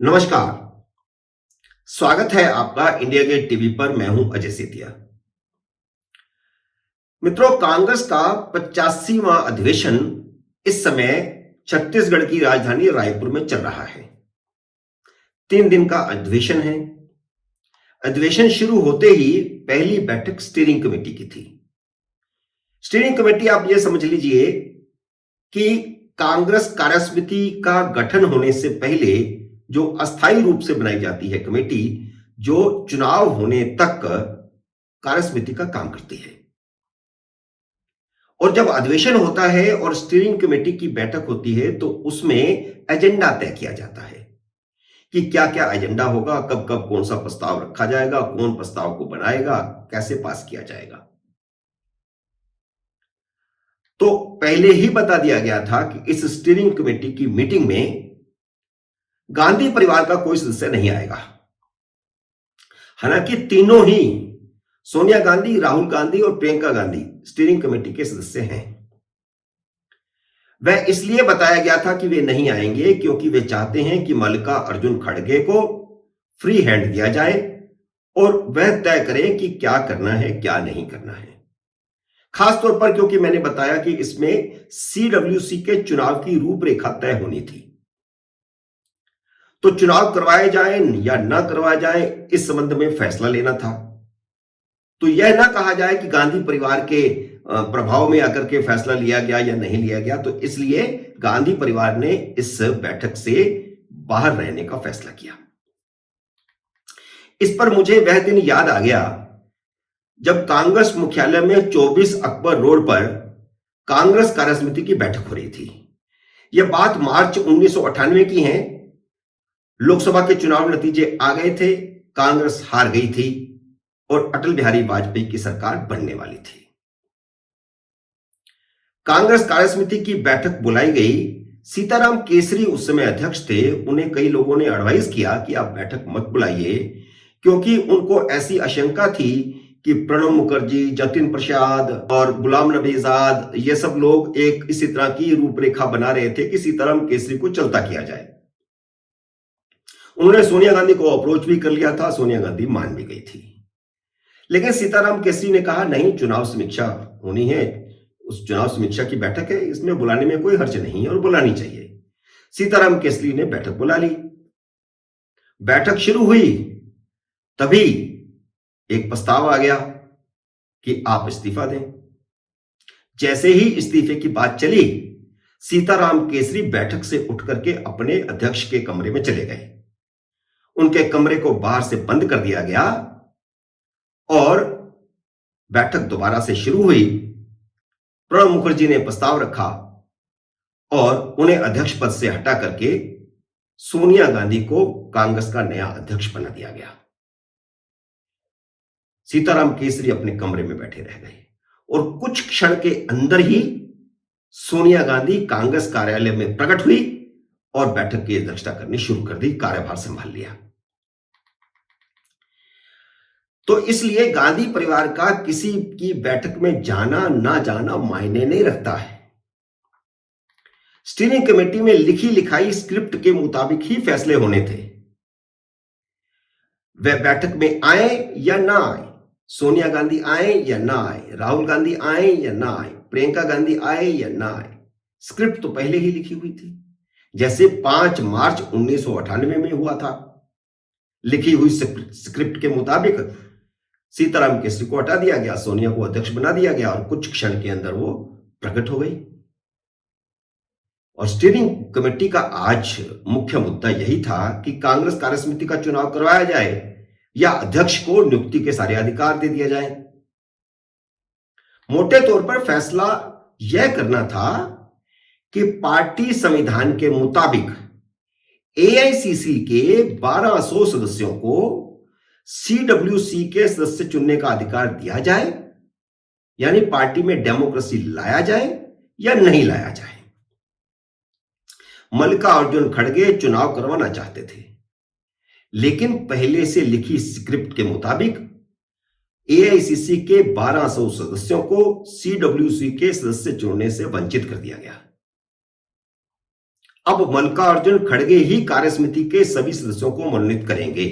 नमस्कार। स्वागत है आपका इंडिया गेट टीवी पर। मैं हूं अजय सेतिया। मित्रों, कांग्रेस का 85वां अधिवेशन इस समय छत्तीसगढ़ की राजधानी रायपुर में चल रहा है। 3 दिन का अधिवेशन है। अधिवेशन शुरू होते ही पहली बैठक स्टीयरिंग कमेटी की थी। स्टीयरिंग कमेटी, आप यह समझ लीजिए कि कांग्रेस कार्यसमिति का गठन होने से पहले जो अस्थायी रूप से बनाई जाती है कमेटी, जो चुनाव होने तक कार्यसमिति का काम करती है। और जब अधिवेशन होता है और स्टीयरिंग कमेटी की बैठक होती है तो उसमें एजेंडा तय किया जाता है कि क्या क्या एजेंडा होगा, कब कब कौन सा प्रस्ताव रखा जाएगा, कौन प्रस्ताव को बनाएगा, कैसे पास किया जाएगा। तो पहले ही बता दिया गया था कि इस स्टीयरिंग कमेटी की मीटिंग में गांधी परिवार का कोई सदस्य नहीं आएगा। हालांकि तीनों ही, सोनिया गांधी, राहुल गांधी और प्रियंका गांधी, स्टीयरिंग कमेटी के सदस्य हैं। वह इसलिए बताया गया था कि वे नहीं आएंगे क्योंकि वे चाहते हैं कि मल्लिकार्जुन खड़गे को फ्री हैंड दिया जाए और वह तय करें कि क्या करना है, क्या नहीं करना है। खासतौर पर क्योंकि मैंने बताया कि इसमें सीडब्ल्यूसी के चुनाव की रूपरेखा तय होनी थी। तो चुनाव करवाए जाए या ना करवाए जाए, इस संबंध में फैसला लेना था। तो यह ना कहा जाए कि गांधी परिवार के प्रभाव में आकर के फैसला लिया गया या नहीं लिया गया। तो इसलिए गांधी परिवार ने इस बैठक से बाहर रहने का फैसला किया। इस पर मुझे वह दिन याद आ गया जब कांग्रेस मुख्यालय में 24 अकबर रोड पर कांग्रेस कार्यसमिति की बैठक हो रही थी। यह बात मार्च 1998 की है। लोकसभा के चुनाव नतीजे आ गए थे, कांग्रेस हार गई थी और अटल बिहारी वाजपेयी की सरकार बनने वाली थी। कांग्रेस कार्यसमिति की बैठक बुलाई गई। सीताराम केसरी उस समय अध्यक्ष थे। उन्हें कई लोगों ने एडवाइस किया कि आप बैठक मत बुलाइए, क्योंकि उनको ऐसी आशंका थी कि प्रणब मुखर्जी, जतिन प्रसाद और गुलाम नबी आजाद, ये सब लोग एक इसी तरह की रूपरेखा बना रहे थे कि सीताराम केसरी को चलता किया जाए। उन्होंने सोनिया गांधी को अप्रोच भी कर लिया था। सोनिया गांधी मान भी गई थी। लेकिन सीताराम केसरी ने कहा, नहीं, चुनाव समीक्षा होनी है, उस चुनाव समीक्षा की बैठक है, इसमें बुलाने में कोई हर्ज नहीं है और बुलानी चाहिए। सीताराम केसरी ने बैठक बुला ली। बैठक शुरू हुई, तभी एक प्रस्ताव आ गया कि आप इस्तीफा दें। जैसे ही इस्तीफे की बात चली, सीताराम केसरी बैठक से उठ करके अपने अध्यक्ष के कमरे में चले गए। उनके कमरे को बाहर से बंद कर दिया गया और बैठक दोबारा से शुरू हुई। प्रणब मुखर्जी ने प्रस्ताव रखा और उन्हें अध्यक्ष पद से हटा करके सोनिया गांधी को कांग्रेस का नया अध्यक्ष बना दिया गया। सीताराम केसरी अपने कमरे में बैठे रह गए और कुछ क्षण के अंदर ही सोनिया गांधी कांग्रेस कार्यालय में प्रकट हुई और बैठक की अध्यक्षता करनी शुरू कर दी, कार्यभार संभाल लिया। तो इसलिए गांधी परिवार का किसी की बैठक में जाना ना जाना मायने नहीं रखता है। स्टीयरिंग कमेटी में लिखी लिखाई स्क्रिप्ट के मुताबिक ही फैसले होने थे। वह बैठक में आए या ना आए, सोनिया गांधी आए या ना आए, राहुल गांधी आए या ना आए, प्रियंका गांधी आए या ना आए, स्क्रिप्ट तो पहले ही लिखी हुई थी। जैसे 5 मार्च 1998 में हुआ था। लिखी हुई स्क्रिप्ट के मुताबिक सीताराम केसरी को हटा दिया गया, सोनिया को अध्यक्ष बना दिया गया और कुछ क्षण के अंदर वो प्रकट हो गई। और स्टीयरिंग कमेटी का आज मुख्य मुद्दा यही था कि कांग्रेस कार्यसमिति का चुनाव करवाया जाए या अध्यक्ष को नियुक्ति के सारे अधिकार दे दिया जाए। मोटे तौर पर फैसला यह करना था कि पार्टी संविधान के मुताबिक एआईसीसी के 1200 सदस्यों को सीडब्ल्यूसी के सदस्य चुनने का अधिकार दिया जाए, यानी पार्टी में डेमोक्रेसी लाया जाए या नहीं लाया जाए। मल्लिकार्जुन खड़गे चुनाव करवाना चाहते थे, लेकिन पहले से लिखी स्क्रिप्ट के मुताबिक एआईसीसी के 1200 सदस्यों को सीडब्ल्यूसी के सदस्य चुनने से वंचित कर दिया गया। अब मल्लिकार्जुन खड़गे ही कार्यसमिति के सभी सदस्यों को मनोनीत करेंगे,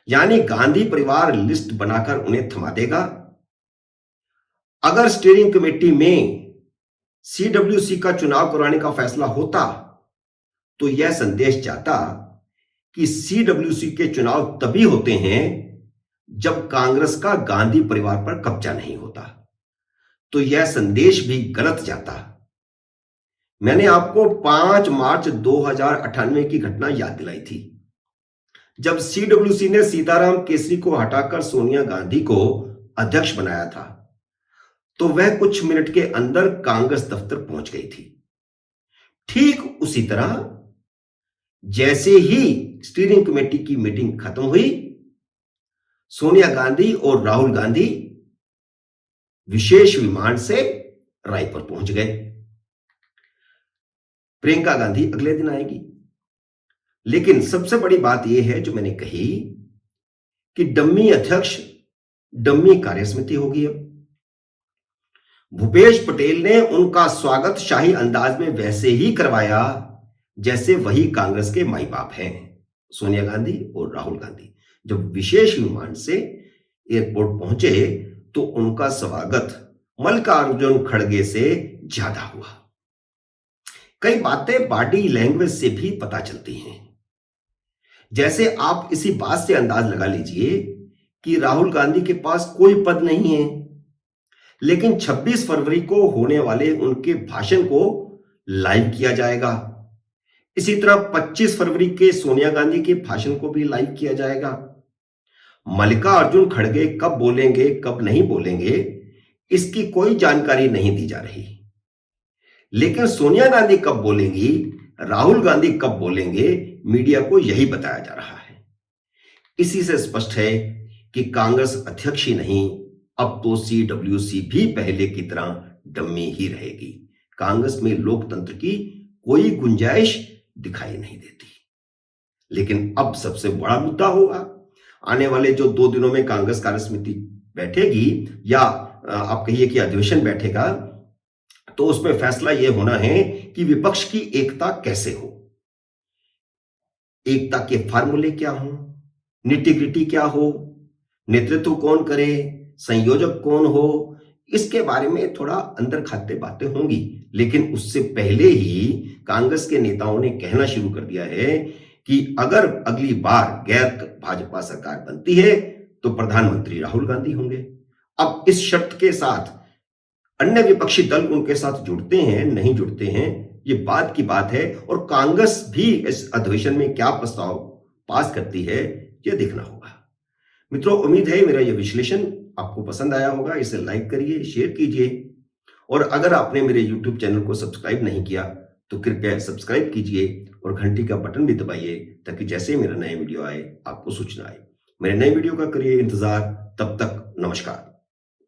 यानी गांधी परिवार लिस्ट बनाकर उन्हें थमा देगा। अगर स्टीयरिंग कमेटी में सीडब्ल्यूसी का चुनाव कराने का फैसला होता तो यह संदेश जाता कि सीडब्ल्यूसी के चुनाव तभी होते हैं जब कांग्रेस का गांधी परिवार पर कब्जा नहीं होता, तो यह संदेश भी गलत जाता। मैंने आपको 5 मार्च 2098 की घटना याद दिलाई थी, जब सीडब्ल्यूसी ने सीताराम केसरी को हटाकर सोनिया गांधी को अध्यक्ष बनाया था, तो वह कुछ मिनट के अंदर कांग्रेस दफ्तर पहुंच गई थी। ठीक उसी तरह जैसे ही स्टीयरिंग कमेटी की मीटिंग खत्म हुई, सोनिया गांधी और राहुल गांधी विशेष विमान से रायपुर पहुंच गए। प्रियंका गांधी अगले दिन आएगी। लेकिन सबसे बड़ी बात यह है जो मैंने कही कि डम्मी अध्यक्ष, डम्मी कार्यसमिति होगी। अब भूपेश पटेल ने उनका स्वागत शाही अंदाज में वैसे ही करवाया जैसे वही कांग्रेस के माई बाप हैं, सोनिया गांधी और राहुल गांधी। जब विशेष विमान से एयरपोर्ट पहुंचे तो उनका स्वागत मल्लिकार्जुन खड़गे से ज्यादा हुआ। कई बातें बॉडी लैंग्वेज से भी पता चलती हैं। जैसे आप इसी बात से अंदाज लगा लीजिए कि राहुल गांधी के पास कोई पद नहीं है, लेकिन 26 फरवरी को होने वाले उनके भाषण को लाइव किया जाएगा। इसी तरह 25 फरवरी के सोनिया गांधी के भाषण को भी लाइव किया जाएगा। मल्लिकार्जुन खड़गे कब बोलेंगे, कब नहीं बोलेंगे, इसकी कोई जानकारी नहीं दी जा रही। लेकिन सोनिया गांधी कब बोलेंगी, राहुल गांधी कब बोलेंगे, मीडिया को यही बताया जा रहा है। इसी से स्पष्ट है कि कांग्रेस अध्यक्ष ही नहीं, अब तो सीडब्ल्यूसी भी पहले की तरह डम्मी ही रहेगी। कांग्रेस में लोकतंत्र की कोई गुंजाइश दिखाई नहीं देती। लेकिन अब सबसे बड़ा मुद्दा होगा, आने वाले जो 2 दिनों में कांग्रेस कार्यसमिति बैठेगी, या आप कहिए कि अधिवेशन बैठेगा, तो उसमें फैसला यह होना है कि विपक्ष की एकता कैसे हो, एकता के फार्मूले क्या हो, निटिग्रिटी क्या हो, नेतृत्व कौन करे, संयोजक कौन हो, इसके बारे में थोड़ा अंदर खाते बातें होंगी। लेकिन उससे पहले ही कांग्रेस के नेताओं ने कहना शुरू कर दिया है कि अगर अगली बार गैर भाजपा सरकार बनती है तो प्रधानमंत्री राहुल गांधी होंगे। अब इस शर्त के साथ अन्य विपक्षी दल उनके साथ जुड़ते हैं नहीं जुड़ते हैं, ये बात की बात है। और कांग्रेस भी इस अधिवेशन में क्या प्रस्ताव पास करती है, यह देखना होगा। मित्रों, उम्मीद है मेरा यह विश्लेषण आपको पसंद आया होगा। इसे लाइक करिए, शेयर कीजिए, और अगर आपने मेरे YouTube चैनल को सब्सक्राइब नहीं किया तो कृपया सब्सक्राइब कीजिए और घंटी का बटन भी दबाइए, ताकि जैसे मेरा नया वीडियो आए आपको सूचना आए। मेरे नए वीडियो का करिए इंतजार। तब तक नमस्कार।